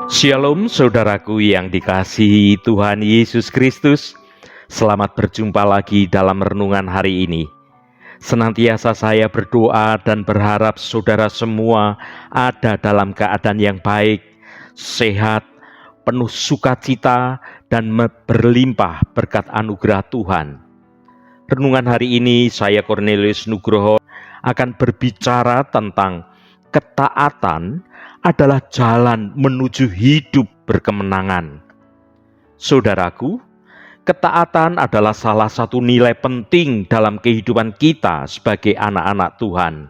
Shalom saudaraku yang dikasihi Tuhan Yesus Kristus. Selamat berjumpa lagi dalam renungan hari ini. Senantiasa saya berdoa dan berharap saudara semua ada dalam keadaan yang baik, sehat, penuh sukacita, dan berlimpah berkat anugerah Tuhan. Renungan hari ini saya Cornelius Nugroho akan berbicara tentang ketaatan adalah jalan menuju hidup berkemenangan. Saudaraku, ketaatan adalah salah satu nilai penting dalam kehidupan kita sebagai anak-anak Tuhan.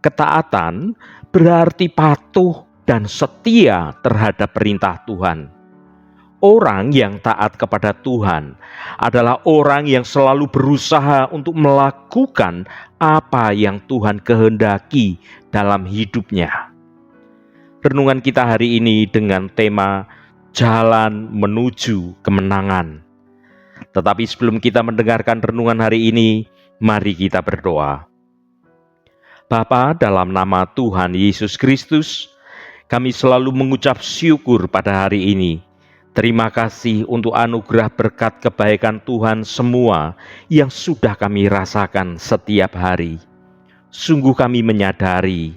Ketaatan berarti patuh dan setia terhadap perintah Tuhan. Orang yang taat kepada Tuhan adalah orang yang selalu berusaha untuk melakukan apa yang Tuhan kehendaki dalam hidupnya. Renungan kita hari ini dengan tema Jalan Menuju Kemenangan. Tetapi sebelum kita mendengarkan renungan hari ini, mari kita berdoa. Bapa, dalam nama Tuhan Yesus Kristus, kami selalu mengucap syukur pada hari ini. Terima kasih untuk anugerah berkat kebaikan Tuhan semua yang sudah kami rasakan setiap hari. Sungguh kami menyadari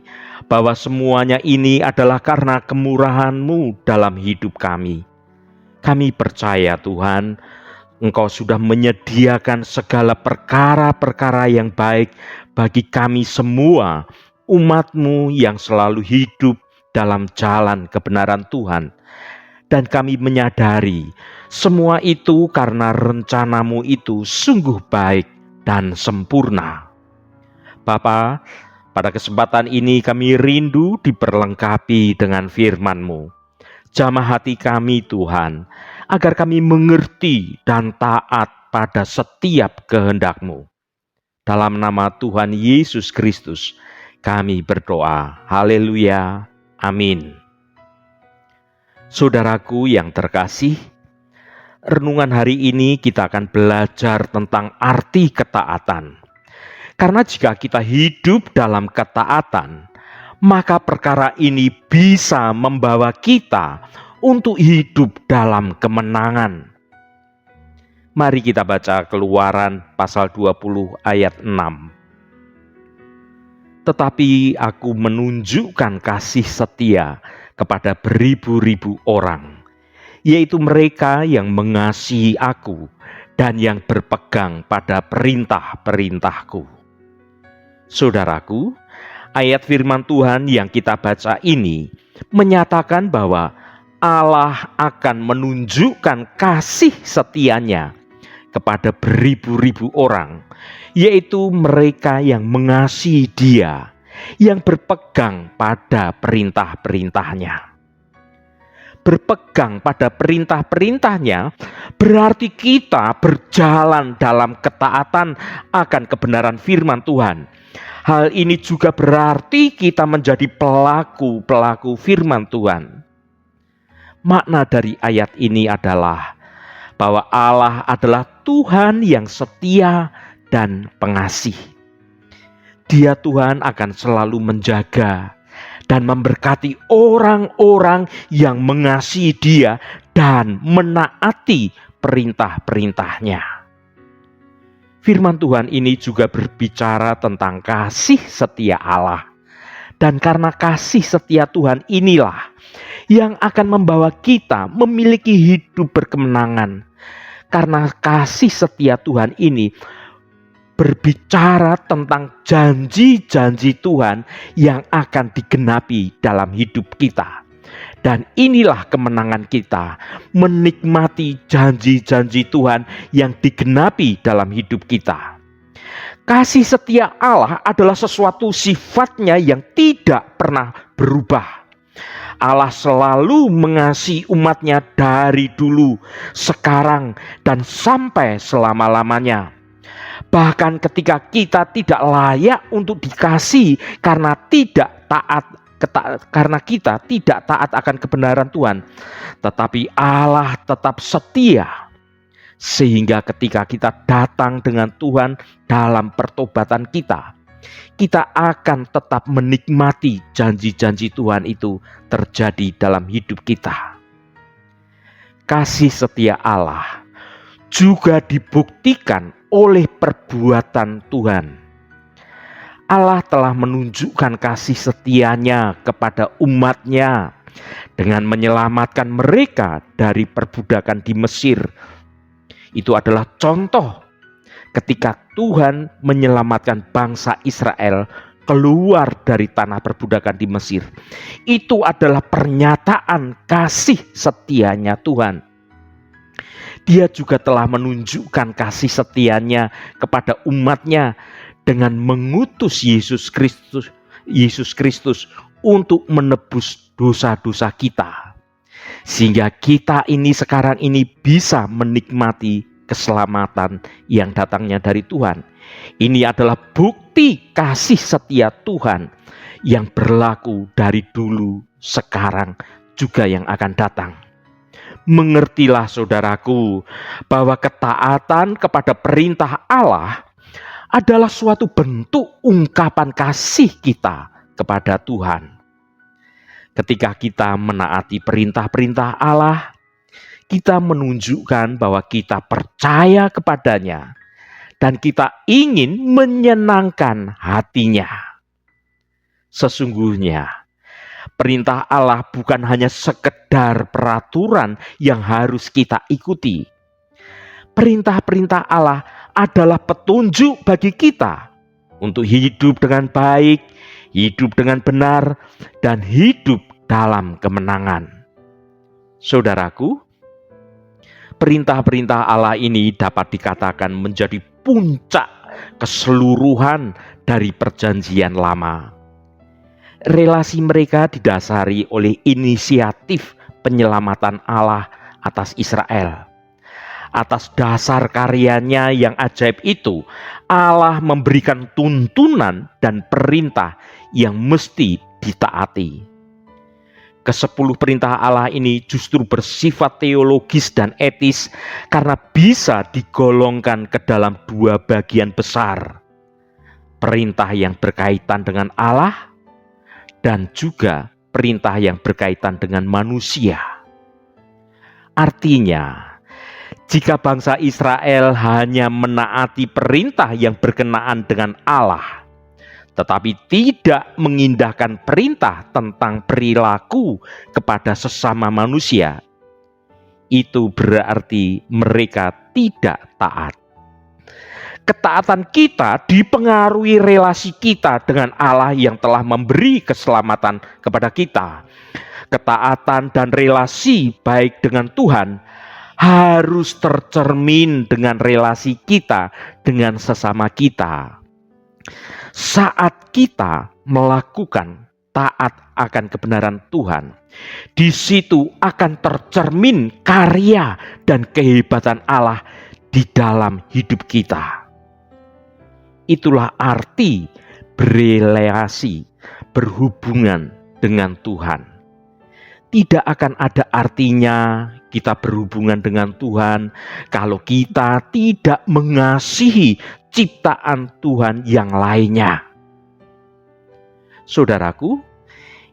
bahwa semuanya ini adalah karena kemurahan-Mu dalam hidup kami. Kami percaya Tuhan, Engkau sudah menyediakan segala perkara-perkara yang baik bagi kami semua, umat-Mu yang selalu hidup dalam jalan kebenaran Tuhan. Dan kami menyadari semua itu karena rencana-Mu itu sungguh baik dan sempurna. Bapa, pada kesempatan ini kami rindu diperlengkapi dengan firman-Mu. Jamah hati kami Tuhan, agar kami mengerti dan taat pada setiap kehendak-Mu. Dalam nama Tuhan Yesus Kristus, kami berdoa. Haleluya. Amin. Saudaraku yang terkasih, renungan hari ini kita akan belajar tentang arti ketaatan. Karena jika kita hidup dalam ketaatan, maka perkara ini bisa membawa kita untuk hidup dalam kemenangan. Mari kita baca Keluaran pasal 20 ayat 6. Tetapi aku menunjukkan kasih setia kepada beribu-ribu orang, yaitu mereka yang mengasihi aku dan yang berpegang pada perintah-perintahku. Saudaraku, ayat firman Tuhan yang kita baca ini menyatakan bahwa Allah akan menunjukkan kasih setianya kepada beribu-ribu orang, yaitu mereka yang mengasihi Dia, yang berpegang pada perintah-perintahnya. Berpegang pada perintah-perintahnya berarti kita berjalan dalam ketaatan akan kebenaran firman Tuhan. Hal ini juga berarti kita menjadi pelaku-pelaku firman Tuhan. Makna dari ayat ini adalah bahwa Allah adalah Tuhan yang setia dan pengasih. Dia Tuhan akan selalu menjaga dan memberkati orang-orang yang mengasihi Dia dan menaati perintah-perintahnya. Firman Tuhan ini juga berbicara tentang kasih setia Allah. Dan karena kasih setia Tuhan inilah yang akan membawa kita memiliki hidup berkemenangan. Karena kasih setia Tuhan ini berbicara tentang janji-janji Tuhan yang akan digenapi dalam hidup kita. Dan inilah kemenangan kita, menikmati janji-janji Tuhan yang digenapi dalam hidup kita. Kasih setia Allah adalah sesuatu sifatnya yang tidak pernah berubah. Allah selalu mengasihi umatnya dari dulu, sekarang, dan sampai selama-lamanya. Bahkan ketika kita tidak layak untuk dikasihi karena kita tidak taat akan kebenaran Tuhan, tetapi Allah tetap setia. Sehingga ketika kita datang dengan Tuhan dalam pertobatan kita, kita akan tetap menikmati janji-janji Tuhan itu terjadi dalam hidup kita. Kasih setia Allah juga dibuktikan oleh perbuatan Tuhan. Allah telah menunjukkan kasih setianya kepada umatnya dengan menyelamatkan mereka dari perbudakan di Mesir. Itu adalah contoh ketika Tuhan menyelamatkan bangsa Israel keluar dari tanah perbudakan di Mesir. Itu adalah pernyataan kasih setianya Tuhan. Dia juga telah menunjukkan kasih setianya kepada umatnya dengan mengutus Yesus Kristus untuk menebus dosa-dosa kita. Sehingga kita ini sekarang ini bisa menikmati keselamatan yang datangnya dari Tuhan. Ini adalah bukti kasih setia Tuhan yang berlaku dari dulu, sekarang, juga yang akan datang. Mengertilah saudaraku bahwa ketaatan kepada perintah Allah adalah suatu bentuk ungkapan kasih kita kepada Tuhan. Ketika kita menaati perintah-perintah Allah, kita menunjukkan bahwa kita percaya kepadanya dan kita ingin menyenangkan hatinya. Sesungguhnya, perintah Allah bukan hanya sekedar peraturan yang harus kita ikuti. Perintah-perintah Allah adalah petunjuk bagi kita untuk hidup dengan baik, hidup dengan benar, dan hidup dalam kemenangan. Saudaraku, perintah-perintah Allah ini dapat dikatakan menjadi puncak keseluruhan dari perjanjian lama. Relasi mereka didasari oleh inisiatif penyelamatan Allah atas Israel. Atas dasar karyanya yang ajaib itu, Allah memberikan tuntunan dan perintah yang mesti ditaati. Kesepuluh perintah Allah ini justru bersifat teologis dan etis karena bisa digolongkan ke dalam dua bagian besar. Perintah yang berkaitan dengan Allah dan juga perintah yang berkaitan dengan manusia. Artinya, jika bangsa Israel hanya menaati perintah yang berkenaan dengan Allah, tetapi tidak mengindahkan perintah tentang perilaku kepada sesama manusia, itu berarti mereka tidak taat. Ketaatan kita dipengaruhi relasi kita dengan Allah yang telah memberi keselamatan kepada kita. Ketaatan dan relasi baik dengan Tuhan harus tercermin dengan relasi kita dengan sesama kita. Saat kita melakukan taat akan kebenaran Tuhan, di situ akan tercermin karya dan kehebatan Allah di dalam hidup kita. Itulah arti berelasi, berhubungan dengan Tuhan. Tidak akan ada artinya kita berhubungan dengan Tuhan kalau kita tidak mengasihi ciptaan Tuhan yang lainnya. Saudaraku,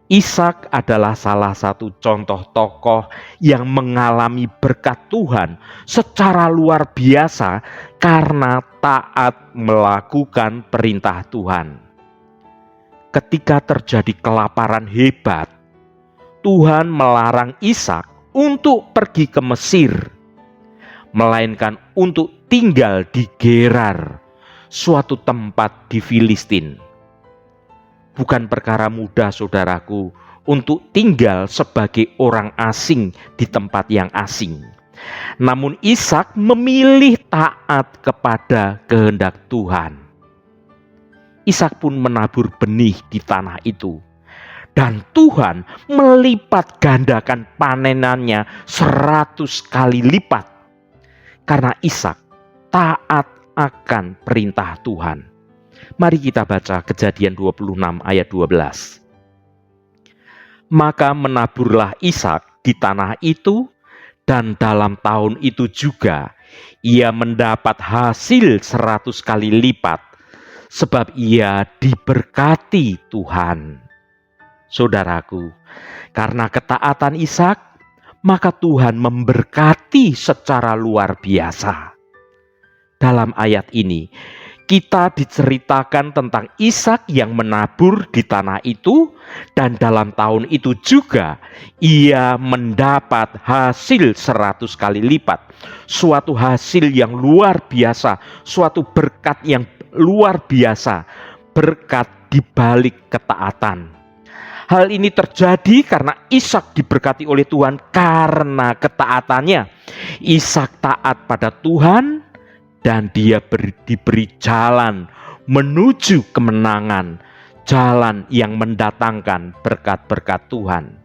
Ishak adalah salah satu contoh tokoh yang mengalami berkat Tuhan secara luar biasa karena taat melakukan perintah Tuhan. Ketika terjadi kelaparan hebat, Tuhan melarang Ishak untuk pergi ke Mesir, melainkan untuk tinggal di Gerar, suatu tempat di Filistin. Bukan perkara mudah, saudaraku, untuk tinggal sebagai orang asing di tempat yang asing. Namun Ishak memilih taat kepada kehendak Tuhan. Ishak pun menabur benih di tanah itu. Dan Tuhan melipat gandakan panenannya 100 kali lipat. Karena Ishak taat akan perintah Tuhan. Mari kita baca Kejadian 26 ayat 12. Maka menaburlah Ishak di tanah itu, dan dalam tahun itu juga ia mendapat hasil 100 kali lipat, sebab ia diberkati Tuhan. Saudaraku, karena ketaatan Ishak, maka Tuhan memberkati secara luar biasa. Dalam ayat ini, kita diceritakan tentang Ishak yang menabur di tanah itu, dan dalam tahun itu juga ia mendapat hasil 100 kali lipat. Suatu hasil yang luar biasa, suatu berkat yang luar biasa, berkat di balik ketaatan. Hal ini terjadi karena Ishak diberkati oleh Tuhan karena ketaatannya. Ishak taat pada Tuhan dan dia diberi jalan menuju kemenangan, jalan yang mendatangkan berkat-berkat Tuhan.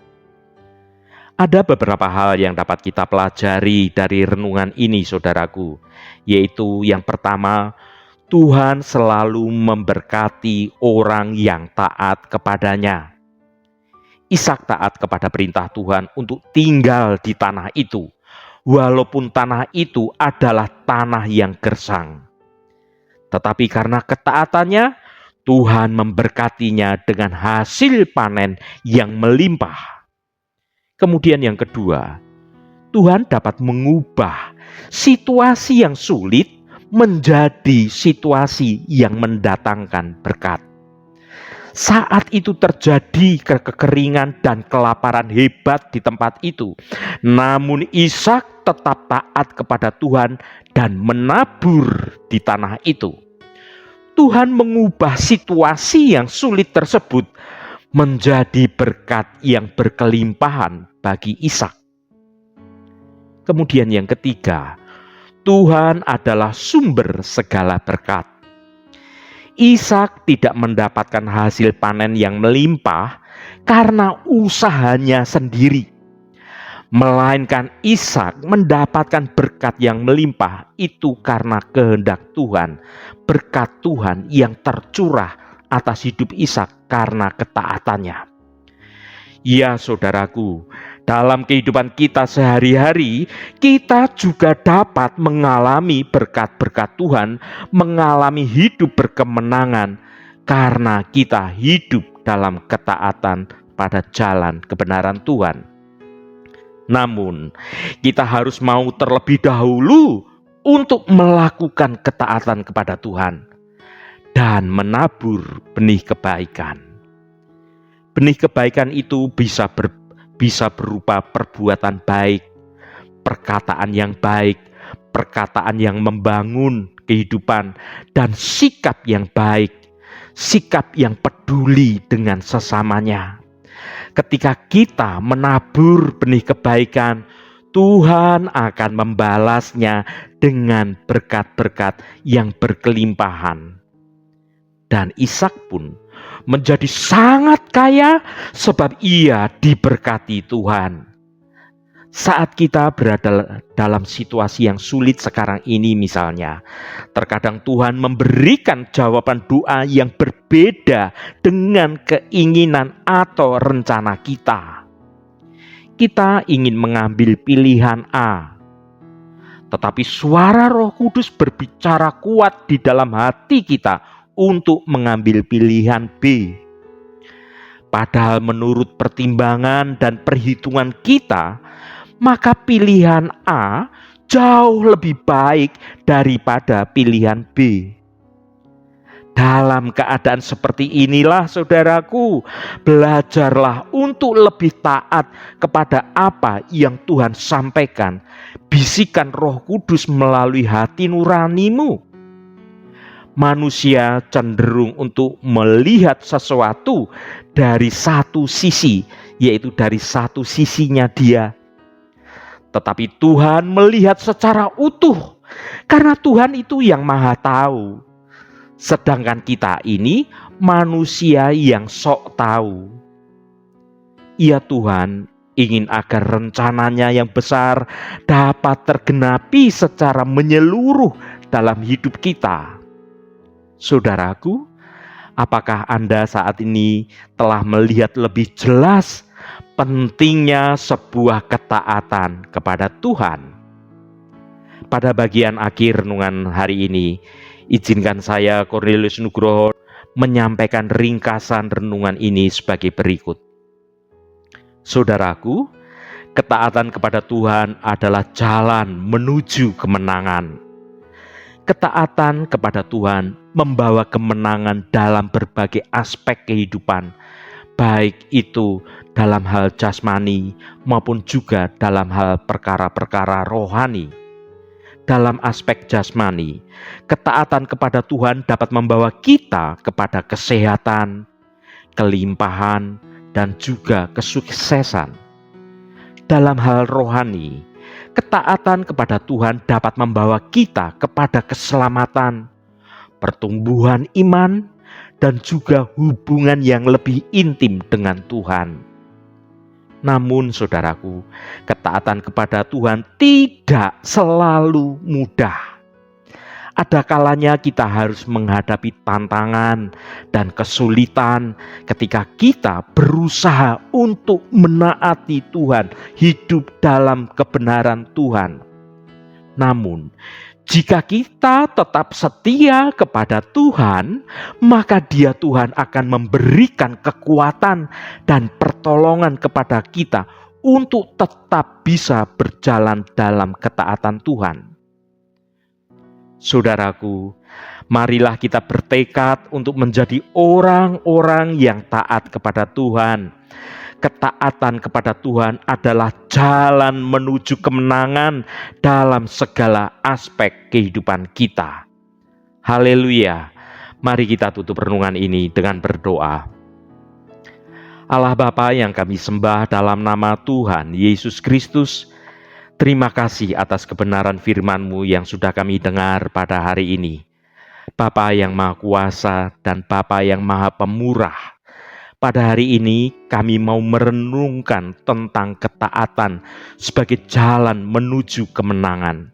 Ada beberapa hal yang dapat kita pelajari dari renungan ini, saudaraku, yaitu yang pertama, Tuhan selalu memberkati orang yang taat kepadanya. Ishak taat kepada perintah Tuhan untuk tinggal di tanah itu, walaupun tanah itu adalah tanah yang gersang. Tetapi karena ketaatannya, Tuhan memberkatinya dengan hasil panen yang melimpah. Kemudian yang kedua, Tuhan dapat mengubah situasi yang sulit menjadi situasi yang mendatangkan berkat. Saat itu terjadi kekeringan dan kelaparan hebat di tempat itu. Namun Ishak tetap taat kepada Tuhan dan menabur di tanah itu. Tuhan mengubah situasi yang sulit tersebut menjadi berkat yang berkelimpahan bagi Ishak. Kemudian yang ketiga, Tuhan adalah sumber segala berkat. Ishak tidak mendapatkan hasil panen yang melimpah karena usahanya sendiri, melainkan Ishak mendapatkan berkat yang melimpah itu karena kehendak Tuhan, berkat Tuhan yang tercurah atas hidup Ishak karena ketaatannya. Ya saudaraku, dalam kehidupan kita sehari-hari, kita juga dapat mengalami berkat-berkat Tuhan, mengalami hidup berkemenangan, karena kita hidup dalam ketaatan pada jalan kebenaran Tuhan. Namun, kita harus mau terlebih dahulu untuk melakukan ketaatan kepada Tuhan dan menabur benih kebaikan. Benih kebaikan itu bisa berupa perbuatan baik, perkataan yang baik, perkataan yang membangun kehidupan, dan sikap yang baik, sikap yang peduli dengan sesamanya. Ketika kita menabur benih kebaikan, Tuhan akan membalasnya dengan berkat-berkat yang berkelimpahan. Dan Ishak pun menjadi sangat kaya sebab ia diberkati Tuhan. Saat kita berada dalam situasi yang sulit sekarang ini misalnya, terkadang Tuhan memberikan jawaban doa yang berbeda dengan keinginan atau rencana kita. Kita ingin mengambil pilihan A, tetapi suara Roh Kudus berbicara kuat di dalam hati kita untuk mengambil pilihan B. Padahal menurut pertimbangan dan perhitungan kita, maka pilihan A jauh lebih baik daripada pilihan B. Dalam keadaan seperti inilah saudaraku, belajarlah untuk lebih taat kepada apa yang Tuhan sampaikan. Bisikan Roh Kudus melalui hati nuranimu. Manusia cenderung untuk melihat sesuatu dari satu sisi, yaitu dari satu sisinya dia. Tetapi Tuhan melihat secara utuh, karena Tuhan itu yang maha tahu. Sedangkan kita ini manusia yang sok tahu. Ya Tuhan ingin agar rencananya yang besar dapat tergenapi secara menyeluruh dalam hidup kita. Saudaraku, apakah Anda saat ini telah melihat lebih jelas pentingnya sebuah ketaatan kepada Tuhan? Pada bagian akhir renungan hari ini, Izinkan saya, Cornelius Nugroho, menyampaikan ringkasan renungan ini sebagai berikut. Saudaraku, ketaatan kepada Tuhan adalah jalan menuju kemenangan. Ketaatan kepada Tuhan membawa kemenangan dalam berbagai aspek kehidupan, baik itu dalam hal jasmani maupun juga dalam hal perkara-perkara rohani. Dalam aspek jasmani, ketaatan kepada Tuhan dapat membawa kita kepada kesehatan, kelimpahan, dan juga kesuksesan. Dalam hal rohani, ketaatan kepada Tuhan dapat membawa kita kepada keselamatan, pertumbuhan iman, dan juga hubungan yang lebih intim dengan Tuhan. Namun saudaraku, ketaatan kepada Tuhan tidak selalu mudah. Ada kalanya kita harus menghadapi tantangan dan kesulitan ketika kita berusaha untuk menaati Tuhan, hidup dalam kebenaran Tuhan. Namun, jika kita tetap setia kepada Tuhan, maka Tuhan akan memberikan kekuatan dan pertolongan kepada kita untuk tetap bisa berjalan dalam ketaatan Tuhan. Saudaraku, marilah kita bertekad untuk menjadi orang-orang yang taat kepada Tuhan. Ketaatan kepada Tuhan adalah jalan menuju kemenangan dalam segala aspek kehidupan kita. Haleluya. Mari kita tutup renungan ini dengan berdoa. Allah Bapa yang kami sembah dalam nama Tuhan Yesus Kristus, terima kasih atas kebenaran firman-Mu yang sudah kami dengar pada hari ini. Bapa yang Maha Kuasa dan Bapa yang Maha Pemurah, pada hari ini kami mau merenungkan tentang ketaatan sebagai jalan menuju kemenangan.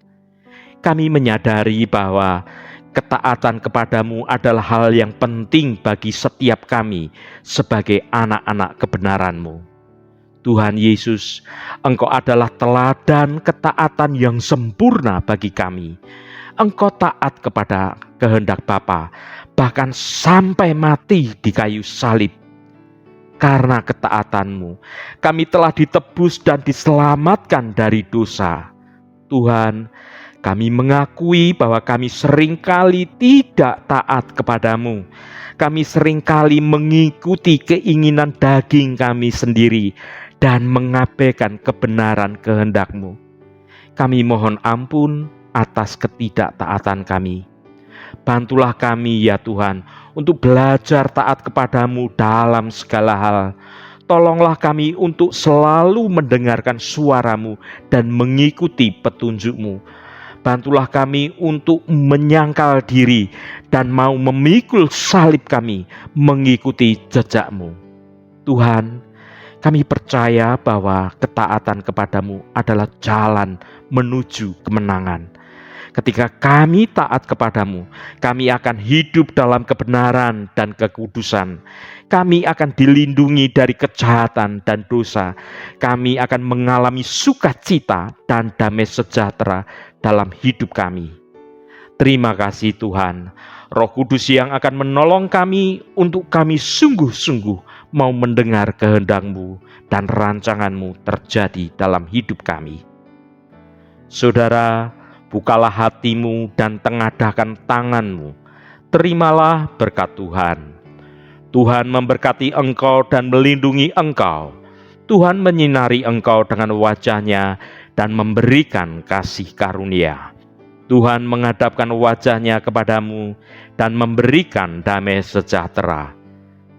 Kami menyadari bahwa ketaatan kepadamu adalah hal yang penting bagi setiap kami sebagai anak-anak kebenaran-Mu. Tuhan Yesus, Engkau adalah teladan ketaatan yang sempurna bagi kami. Engkau taat kepada kehendak Bapa, bahkan sampai mati di kayu salib. Karena ketaatan-Mu, kami telah ditebus dan diselamatkan dari dosa. Tuhan, kami mengakui bahwa kami seringkali tidak taat kepadamu. Kami seringkali mengikuti keinginan daging kami sendiri dan mengabaikan kebenaran kehendak-Mu. Kami mohon ampun atas ketidaktaatan kami. Bantulah kami ya Tuhan untuk belajar taat kepadamu dalam segala hal. Tolonglah kami untuk selalu mendengarkan suara-Mu dan mengikuti petunjuk-Mu. Bantulah kami untuk menyangkal diri dan mau memikul salib kami mengikuti jejak-Mu. Tuhan, kami percaya bahwa ketaatan kepadamu adalah jalan menuju kemenangan. Ketika kami taat kepadamu, kami akan hidup dalam kebenaran dan kekudusan. Kami akan dilindungi dari kejahatan dan dosa. Kami akan mengalami sukacita dan damai sejahtera dalam hidup kami. Terima kasih Tuhan, Roh Kudus yang akan menolong kami untuk kami sungguh-sungguh mau mendengar kehendak-Mu dan rancangan-Mu terjadi dalam hidup kami. Saudara, bukalah hatimu dan tengadahkan tanganmu. Terimalah berkat Tuhan. Tuhan memberkati engkau dan melindungi engkau. Tuhan menyinari engkau dengan wajah-Nya dan memberikan kasih karunia. Tuhan menghadapkan wajah-Nya kepadamu dan memberikan damai sejahtera.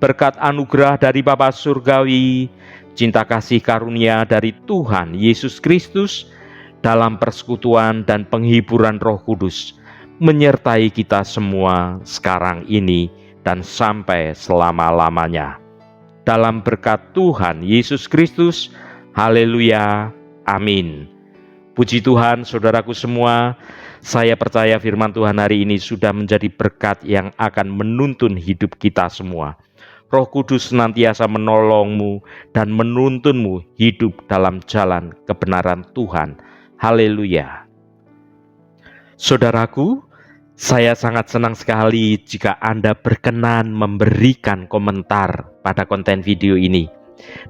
Berkat anugerah dari Bapa Surgawi, cinta kasih karunia dari Tuhan Yesus Kristus, dalam persekutuan dan penghiburan Roh Kudus menyertai kita semua sekarang ini dan sampai selama-lamanya. Dalam berkat Tuhan Yesus Kristus, haleluya, amin. Puji Tuhan, saudaraku semua, saya percaya firman Tuhan hari ini sudah menjadi berkat yang akan menuntun hidup kita semua. Roh Kudus senantiasa menolongmu dan menuntunmu hidup dalam jalan kebenaran Tuhan. Haleluya. Saudaraku, Saya sangat senang sekali jika Anda berkenan memberikan komentar pada konten video ini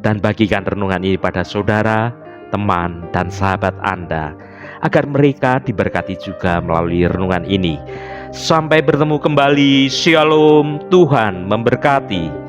dan bagikan renungan ini pada saudara, teman, dan sahabat Anda agar mereka diberkati juga melalui renungan ini. Sampai bertemu kembali. Shalom, Tuhan memberkati.